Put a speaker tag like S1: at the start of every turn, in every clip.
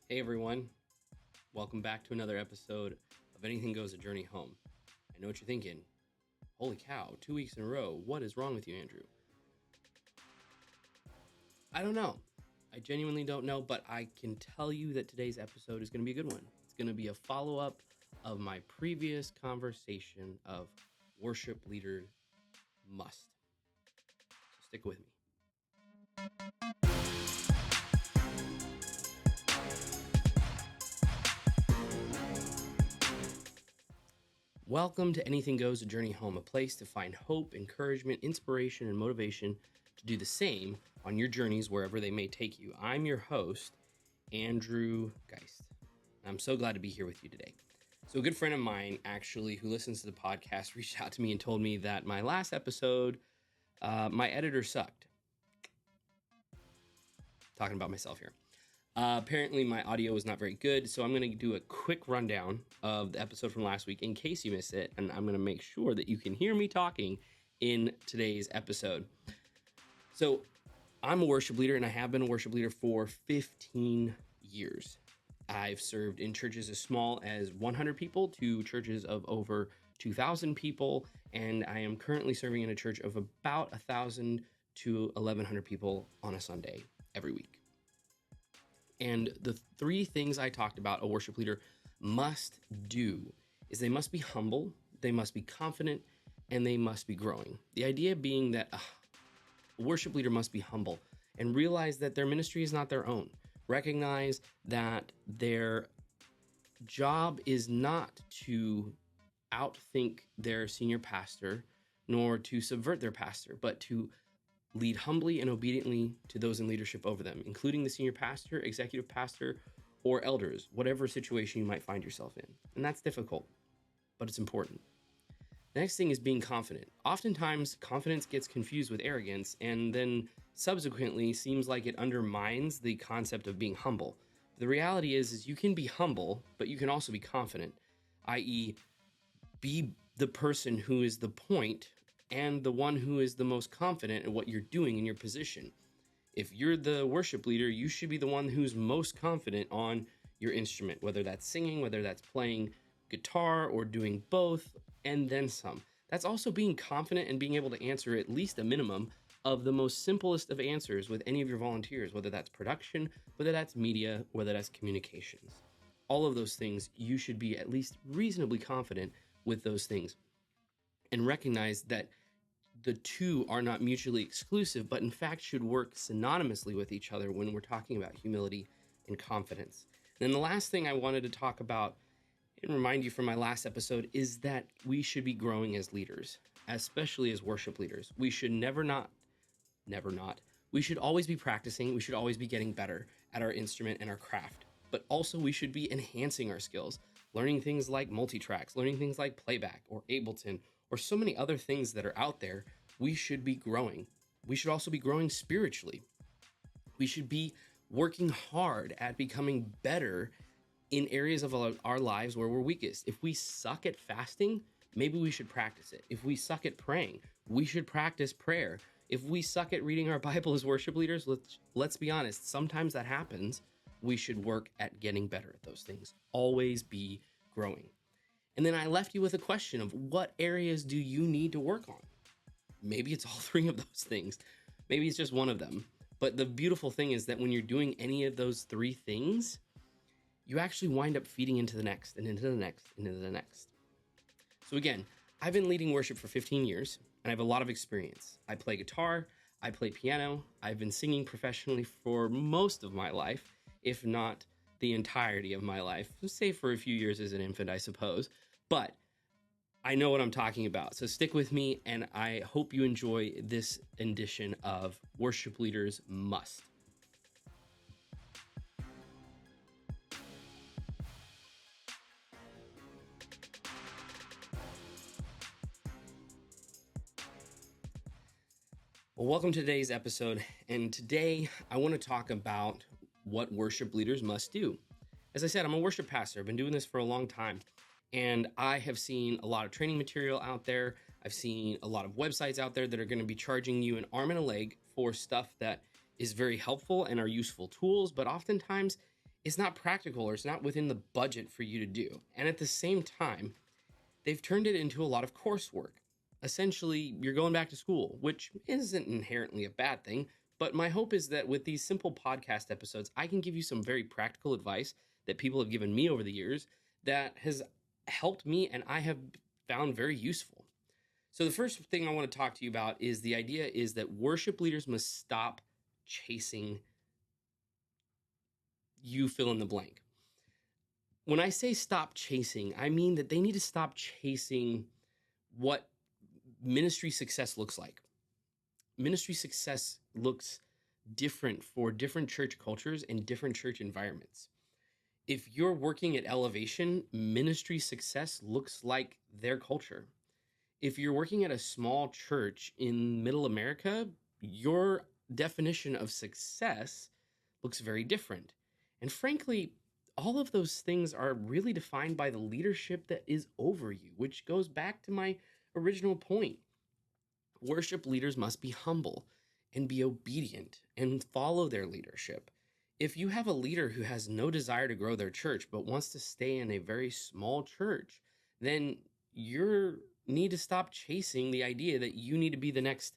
S1: Hey everyone, welcome back to another episode of Anything Goes a Journey Home. I know what you're thinking. Holy cow, 2 weeks in a row. What is wrong with you, Andrew? I don't know. I genuinely don't know, but I can tell you that today's episode is going to be a good one. It's going to be a follow-up of my previous conversation of worship leader must. So stick with me. Welcome to Anything Goes, a Journey Home, a place to find hope, encouragement, inspiration, and motivation to do the same on your journeys wherever they may take you. I'm your host, Andrew Geist. I'm so glad to be here with you today. So a good friend of mine, actually, who listens to the podcast, reached out to me and told me that my last episode, my editor sucked. Talking about myself here. Apparently my audio was not very good, so I'm going to do a quick rundown of the episode from last week in case you missed it, and I'm going to make sure that you can hear me talking in today's episode. So I'm a worship leader, and I have been a worship leader for 15 years. I've served in churches as small as 100 people to churches of over 2,000 people, and I am currently serving in a church of about 1,000 to 1,100 people on a Sunday every week. And the three things I talked about a worship leader must do is they must be humble, they must be confident, and they must be growing. The idea being that a worship leader must be humble and realize that their ministry is not their own. Recognize that their job is not to outthink their senior pastor, nor to subvert their pastor, but to lead humbly and obediently to those in leadership over them, including the senior pastor, executive pastor, or elders, whatever situation you might find yourself in. And that's difficult, but it's important. The next thing is being confident. Oftentimes, confidence gets confused with arrogance and then subsequently seems like it undermines the concept of being humble. The reality is you can be humble, but you can also be confident, i.e., be the person who is the point and the one who is the most confident in what you're doing in your position. If you're the worship leader, you should be the one who's most confident on your instrument, whether that's singing, whether that's playing guitar or doing both, and then some. That's also being confident and being able to answer at least a minimum of the most simplest of answers with any of your volunteers, whether that's production, whether that's media, whether that's communications. All of those things, you should be at least reasonably confident with those things. And recognize that the two are not mutually exclusive, but in fact should work synonymously with each other when we're talking about humility and confidence. And then the last thing I wanted to talk about and remind you from my last episode is that we should be growing as leaders, especially as worship leaders. We should never not. We should always be practicing. We should always be getting better at our instrument and our craft, but also we should be enhancing our skills, learning things like multi-tracks, learning things like playback or Ableton, or so many other things that are out there. We should be growing. We should also be growing spiritually. We should be working hard at becoming better in areas of our lives where we're weakest. If we suck at fasting, maybe we should practice it. If we suck at praying, we should practice prayer. If we suck at reading our Bible as worship leaders, let's be honest, sometimes that happens. We should work at getting better at those things. Always be growing. And then I left you with a question of what areas do you need to work on? Maybe it's all three of those things. Maybe it's just one of them. But the beautiful thing is that when you're doing any of those three things, you actually wind up feeding into the next and into the next and into the next. So again, I've been leading worship for 15 years and I have a lot of experience. I play guitar, I play piano, I've been singing professionally for most of my life, if not the entirety of my life, save for a few years as an infant, I suppose. But I know what I'm talking about. So stick with me, and I hope you enjoy this edition of Worship Leaders Must. Well, welcome to today's episode, and today I want to talk about what worship leaders must do. As I said, I'm a worship pastor. I've been doing this for a long time. And I have seen a lot of training material out there. I've seen a lot of websites out there that are going to be charging you an arm and a leg for stuff that is very helpful and are useful tools, but oftentimes it's not practical or it's not within the budget for you to do. And at the same time, they've turned it into a lot of coursework. Essentially, you're going back to school, which isn't inherently a bad thing. But my hope is that with these simple podcast episodes, I can give you some very practical advice that people have given me over the years that has helped me and I have found very useful. So the first thing I want to talk to you about is the idea is that worship leaders must stop chasing you fill in the blank. When I say stop chasing, I mean that they need to stop chasing what ministry success looks like. Ministry success looks different for different church cultures and different church environments. If you're working at Elevation, ministry success looks like their culture. If you're working at a small church in middle America, your definition of success looks very different. And frankly, all of those things are really defined by the leadership that is over you, which goes back to my original point. Worship leaders must be humble and be obedient and follow their leadership. If you have a leader who has no desire to grow their church but wants to stay in a very small church, then you need to stop chasing the idea that you need to be the next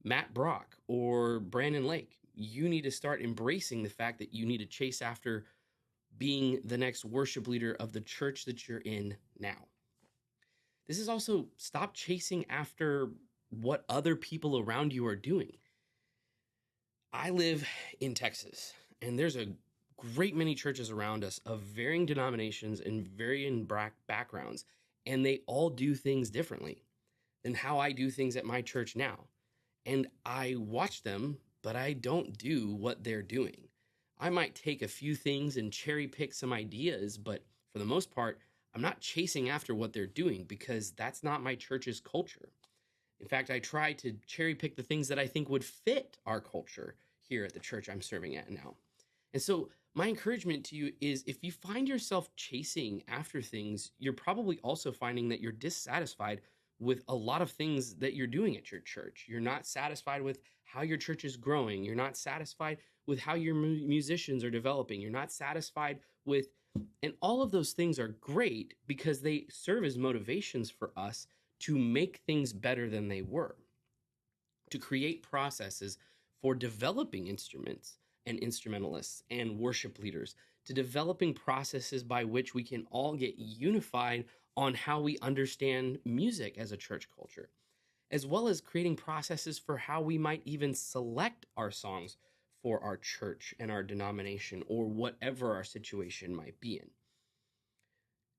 S1: Matt Brock or Brandon Lake. You need to start embracing the fact that you need to chase after being the next worship leader of the church that you're in now. This is also stop chasing after what other people around you are doing. I live in Texas, and there's a great many churches around us of varying denominations and varying backgrounds, and they all do things differently than how I do things at my church now. And I watch them, but I don't do what they're doing. I might take a few things and cherry pick some ideas, but for the most part, I'm not chasing after what they're doing because that's not my church's culture. In fact, I try to cherry pick the things that I think would fit our culture here at the church I'm serving at now. And so my encouragement to you is if you find yourself chasing after things, you're probably also finding that you're dissatisfied with a lot of things that you're doing at your church. You're not satisfied with how your church is growing. You're not satisfied with how your musicians are developing. You're not satisfied with, and all of those things are great because they serve as motivations for us to make things better than they were, to create processes for developing instruments and instrumentalists and worship leaders, to developing processes by which we can all get unified on how we understand music as a church culture, as well as creating processes for how we might even select our songs for our church and our denomination or whatever our situation might be in.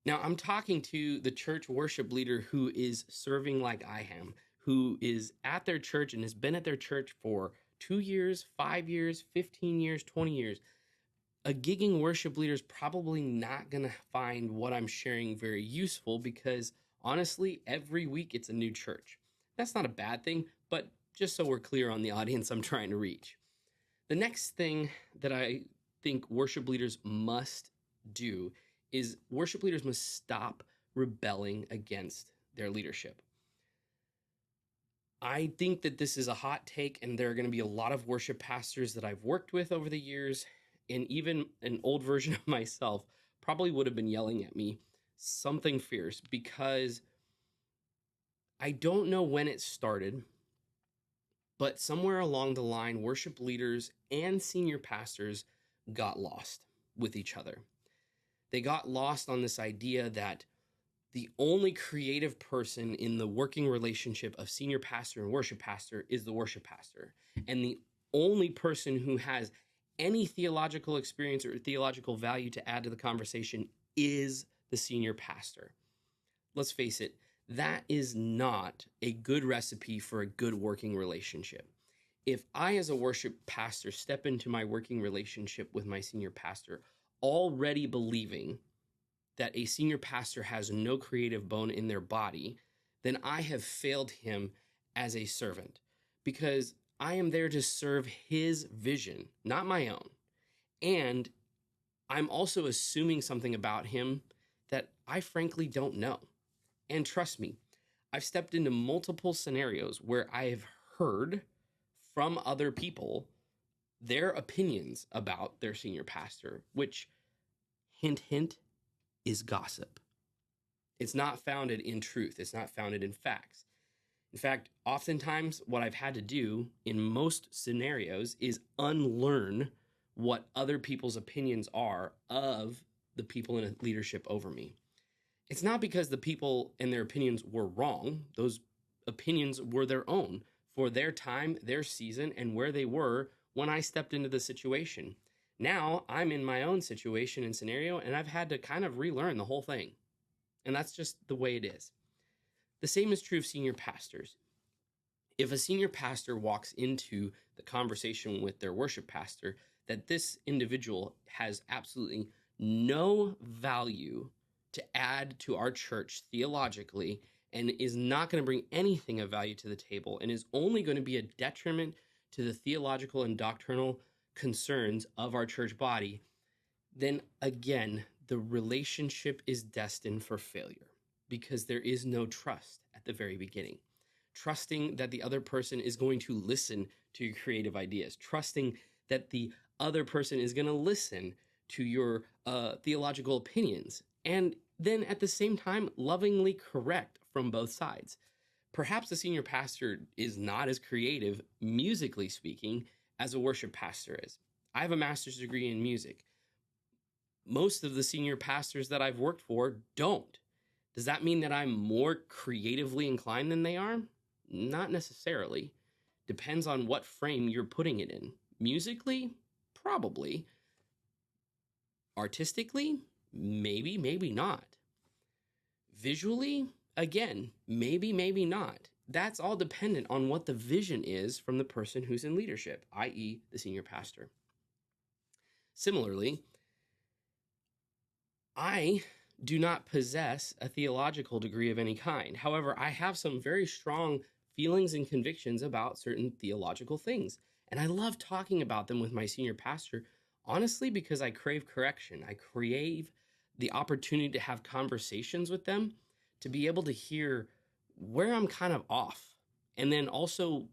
S1: Now, I'm talking to the church worship leader who is serving like I am, who is at their church and has been at their church for 2 years, 5 years, 15 years, 20 years. A gigging worship leader is probably not going to find what I'm sharing very useful because honestly, every week it's a new church. That's not a bad thing, but just so we're clear on the audience I'm trying to reach. The next thing that I think worship leaders must do is worship leaders must stop rebelling against their leadership. I think that this is a hot take, and there are going to be a lot of worship pastors that I've worked with over the years, and even an old version of myself probably would have been yelling at me something fierce because I don't know when it started, but somewhere along the line, worship leaders and senior pastors got lost with each other. They got lost on this idea that the only creative person in the working relationship of senior pastor and worship pastor is the worship pastor. And the only person who has any theological experience or theological value to add to the conversation is the senior pastor. Let's face it, that is not a good recipe for a good working relationship. If I, as a worship pastor, step into my working relationship with my senior pastor already believing that a senior pastor has no creative bone in their body, then I have failed him as a servant because I am there to serve his vision, not my own. And I'm also assuming something about him that I frankly don't know. And trust me, I've stepped into multiple scenarios where I have heard from other people their opinions about their senior pastor, which hint, hint, is gossip. It's not founded in truth. It's not founded in facts. In fact, oftentimes what I've had to do in most scenarios is unlearn what other people's opinions are of the people in leadership over me. It's not because the people and their opinions were wrong. Those opinions were their own for their time, their season, and where they were when I stepped into the situation. Now I'm in my own situation and scenario, and I've had to kind of relearn the whole thing. And that's just the way it is. The same is true of senior pastors. If a senior pastor walks into the conversation with their worship pastor that this individual has absolutely no value to add to our church theologically and is not going to bring anything of value to the table and is only going to be a detriment to the theological and doctrinal concerns of our church body, then again, the relationship is destined for failure because there is no trust at the very beginning. Trusting that the other person is going to listen to your creative ideas, trusting that the other person is going to listen to your theological opinions, and then at the same time, lovingly correct from both sides. Perhaps the senior pastor is not as creative, musically speaking, as a worship pastor is. I have a master's degree in music. Most of the senior pastors that I've worked for don't. Does that mean that I'm more creatively inclined than they are? Not necessarily. Depends on what frame you're putting it in. Musically, probably. Artistically, maybe, maybe not. Visually, again, maybe, maybe not. That's all dependent on what the vision is from the person who's in leadership, i.e. the senior pastor. Similarly, I do not possess a theological degree of any kind. However, I have some very strong feelings and convictions about certain theological things. And I love talking about them with my senior pastor, honestly, because I crave correction. I crave the opportunity to have conversations with them, to be able to hear where I'm kind of off. And then also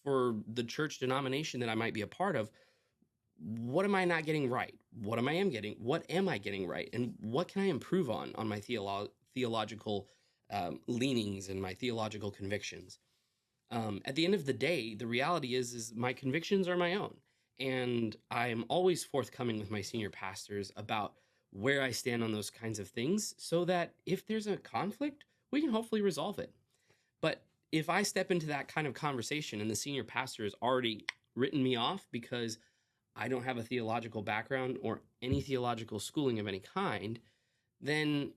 S1: for the church denomination that I might be a part of, what am I not getting right? What am I getting right? And what can I improve on my theological leanings and my theological convictions? At the end of the day, the reality is my convictions are my own. And I'm always forthcoming with my senior pastors about where I stand on those kinds of things so that if there's a conflict, we can hopefully resolve it. But if I step into that kind of conversation and the senior pastor has already written me off because I don't have a theological background or any theological schooling of any kind, then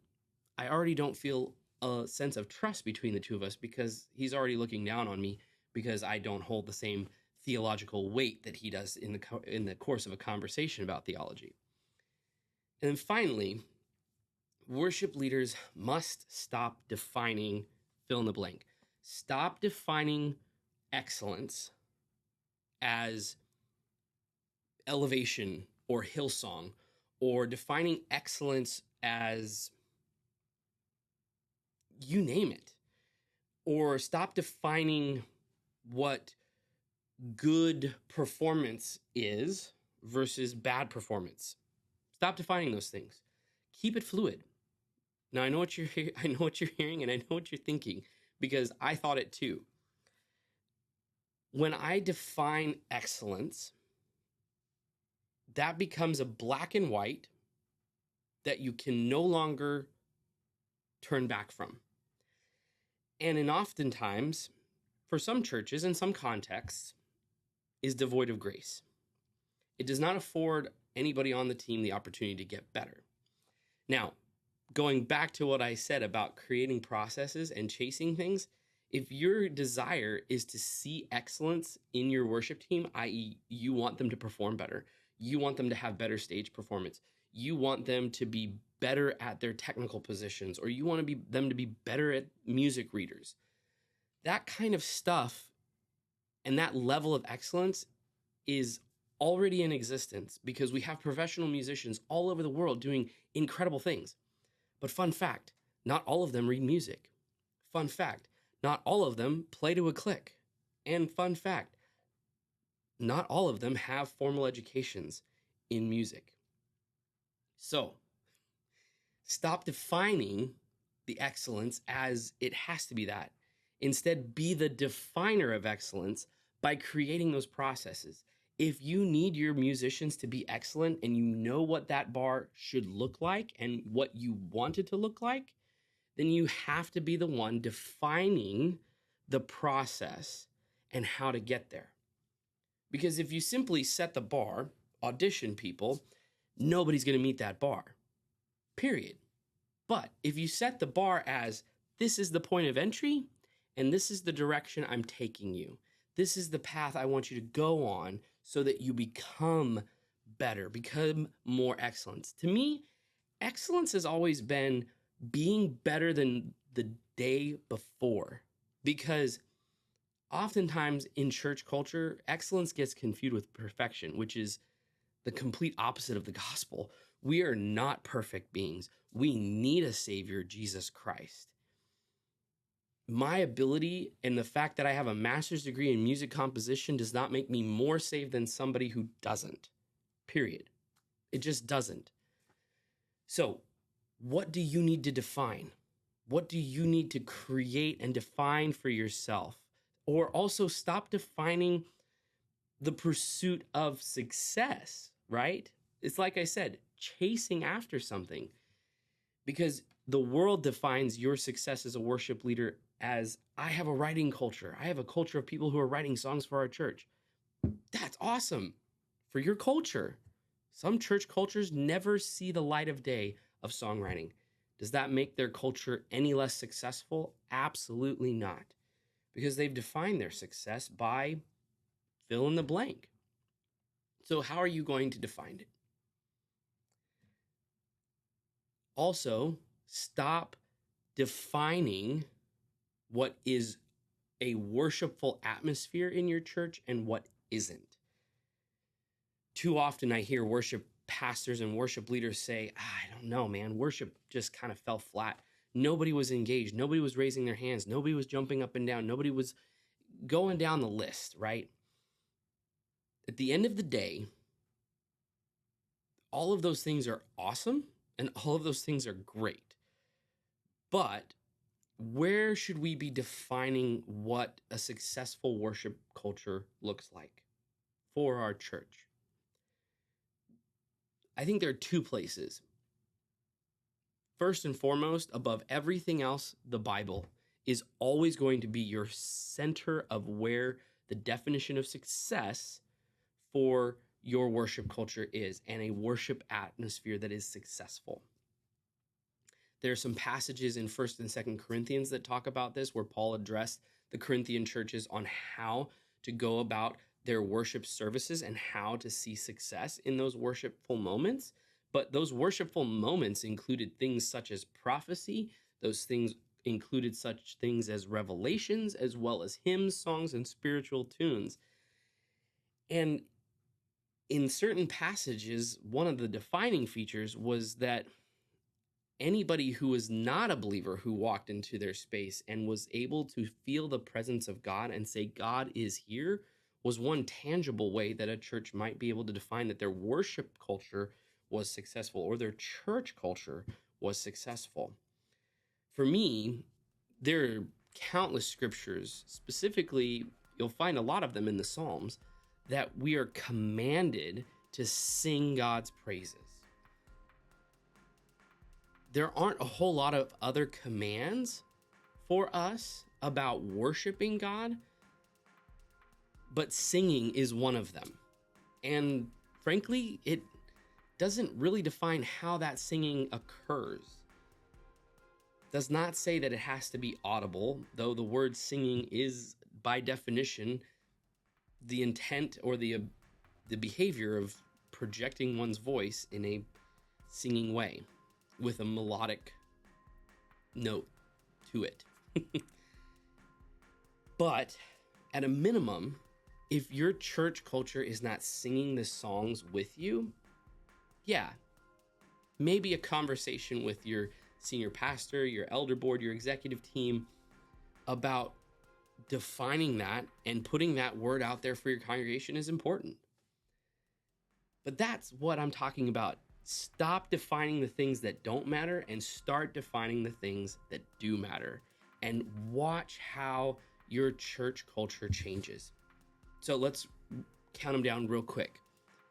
S1: I already don't feel a sense of trust between the two of us because he's already looking down on me because I don't hold the same theological weight that he does in the course of a conversation about theology. And then finally, worship leaders must stop defining fill in the blank. Stop defining excellence as elevation or Hillsong, or defining excellence as you name it, or stop defining what good performance is versus bad performance. Stop defining those things. Keep it fluid. Now I know what you're hearing and I know what you're thinking because I thought it too. When I define excellence, that becomes a black and white that you can no longer turn back from. And oftentimes, for some churches in some contexts, is devoid of grace. It does not afford anybody on the team the opportunity to get better. Now, going back to what I said about creating processes and chasing things, if your desire is to see excellence in your worship team, i.e. you want them to perform better, you want them to have better stage performance, you want them to be better at their technical positions, or you want them to be better at music readers, that kind of stuff and that level of excellence is already in existence because we have professional musicians all over the world doing incredible things. But fun fact, not all of them read music. Fun fact, not all of them play to a click. And fun fact, not all of them have formal educations in music. So, Stop defining the excellence as it has to be that. Instead, be the definer of excellence by creating those processes. If you need your musicians to be excellent and you know what that bar should look like and what you want it to look like, then you have to be the one defining the process and how to get there. Because if you simply set the bar, audition people, nobody's going to meet that bar, period. But if you set the bar as this is the point of entry and this is the direction I'm taking you, this is the path I want you to go on so that you become better, become more excellent. To me, excellence has always been being better than the day before, because oftentimes in church culture, excellence gets confused with perfection, which is the complete opposite of the gospel. We are not perfect beings. We need a savior, Jesus Christ. My ability and the fact that I have a master's degree in music composition does not make me more saved than somebody who doesn't, period. It just doesn't. So what do you need to define? What do you need to create and define for yourself? Or also stop defining the pursuit of success, right? It's like I said, chasing after something, because the world defines your success as a worship leader as I have a writing culture. I have a culture of people who are writing songs for our church. That's awesome for your culture. Some church cultures never see the light of day of songwriting. Does that make their culture any less successful? Absolutely not, because they've defined their success by fill in the blank. So how are you going to define it? Also, stop defining what is a worshipful atmosphere in your church and what isn't. Too often I hear worship pastors and worship leaders say, I don't know, man, worship just kind of fell flat. Nobody was engaged. Nobody was raising their hands. Nobody was jumping up and down. Nobody was going down the list, right? At the end of the day, all of those things are awesome and all of those things are great. But where should we be defining what a successful worship culture looks like for our church? I think there are two places. First and foremost, above everything else, the Bible is always going to be your center of where the definition of success for your worship culture is, and a worship atmosphere that is successful. There are some passages in 1st and 2nd Corinthians that talk about this, where Paul addressed the Corinthian churches on how to go about their worship services and how to see success in those worshipful moments. But those worshipful moments included things such as prophecy. Those things included such things as revelations, as well as hymns, songs, and spiritual tunes. And in certain passages, one of the defining features was that anybody who was not a believer who walked into their space and was able to feel the presence of God and say, God is here, was one tangible way that a church might be able to define that their worship culture was successful or their church culture was successful. For me, there are countless scriptures, specifically, you'll find a lot of them in the Psalms, that we are commanded to sing God's praises. There aren't a whole lot of other commands for us about worshiping God, but singing is one of them. And frankly, it doesn't really define how that singing occurs. Does not say that it has to be audible, though the word singing is, by definition, the intent or the behavior of projecting one's voice in a singing way with a melodic note to it. But at a minimum, if your church culture is not singing the songs with you, yeah, maybe a conversation with your senior pastor, your elder board, your executive team about defining that and putting that word out there for your congregation is important. But that's what I'm talking about Stop defining the things that don't matter and start defining the things that do matter. And watch how your church culture changes. So let's count them down real quick.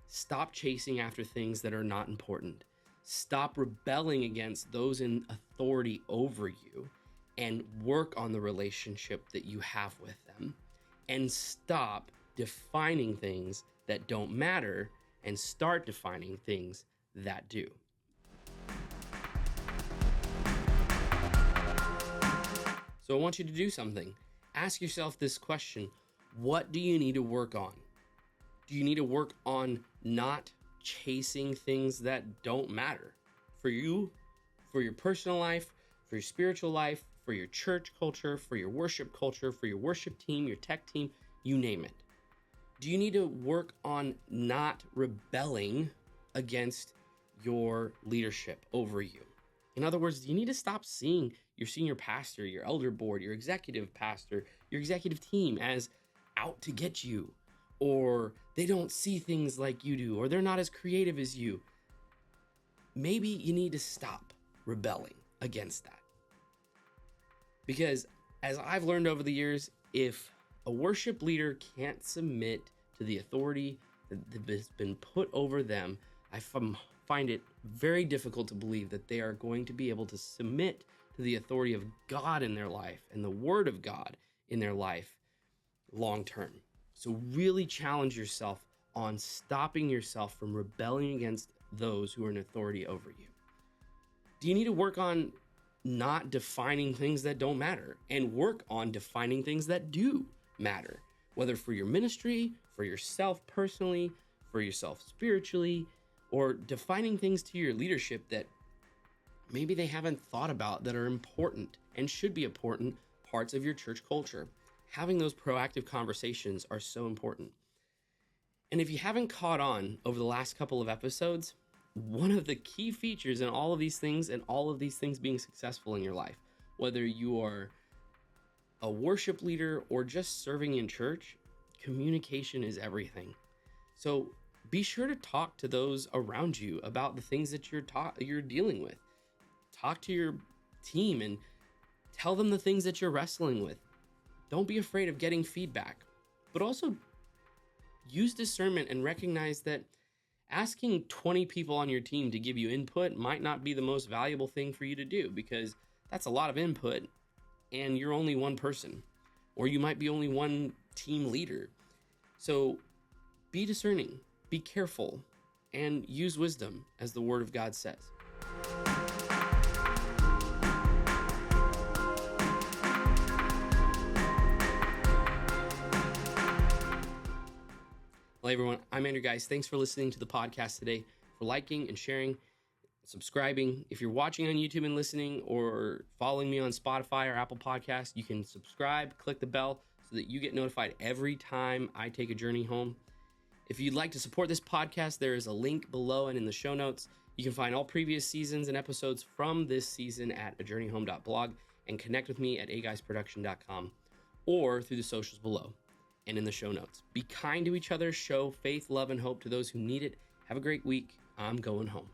S1: Stop chasing after things that are not important. Stop rebelling against those in authority over you and work on the relationship that you have with them. And stop defining things that don't matter and start defining things that do. So I want you to do something. Ask yourself this question: what do you need to work on? Do you need to work on not chasing things that don't matter for you, for your personal life, for your spiritual life, for your church culture, for your worship culture, for your worship team, your tech team, you name it? Do you need to work on not rebelling against your leadership over you? In other words, do you need to stop seeing your senior pastor, your elder board, your executive pastor, your executive team as out to get you, or they don't see things like you do, or they're not as creative as you? Maybe you need to stop rebelling against that. Because as I've learned over the years, if a worship leader can't submit to the authority that has been put over them, I find it very difficult to believe that they are going to be able to submit to the authority of God in their life and the word of God in their life long term. So really challenge yourself on stopping yourself from rebelling against those who are in authority over you. Do you need to work on not defining things that don't matter and work on defining things that do matter, whether for your ministry, for yourself personally, for yourself spiritually, or defining things to your leadership that maybe they haven't thought about that are important and should be important parts of your church culture? Having those proactive conversations are so important. And if you haven't caught on over the last couple of episodes, one of the key features in all of these things and all of these things being successful in your life, whether you are a worship leader or just serving in church, communication is everything. So be sure to talk to those around you about the things that you're dealing with. Talk to your team and tell them the things that you're wrestling with. Don't be afraid of getting feedback, but also use discernment and recognize that asking 20 people on your team to give you input might not be the most valuable thing for you to do, because that's a lot of input and you're only one person, or you might be only one team leader. So be discerning, be careful, and use wisdom, as the word of God says. Well, everyone, I'm Andrew, guys. Thanks for listening to the podcast today, for liking and sharing, subscribing. If you're watching on YouTube and listening, or following me on Spotify or Apple Podcasts, you can subscribe, click the bell so that you get notified every time I take a journey home. If you'd like to support this podcast, there is a link below and in the show notes. You can find all previous seasons and episodes from this season at ajourneyhome.blog and connect with me at aguysproduction.com or through the socials below and in the show notes. Be kind to each other, show faith, love, and hope to those who need it. Have a great week. I'm going home.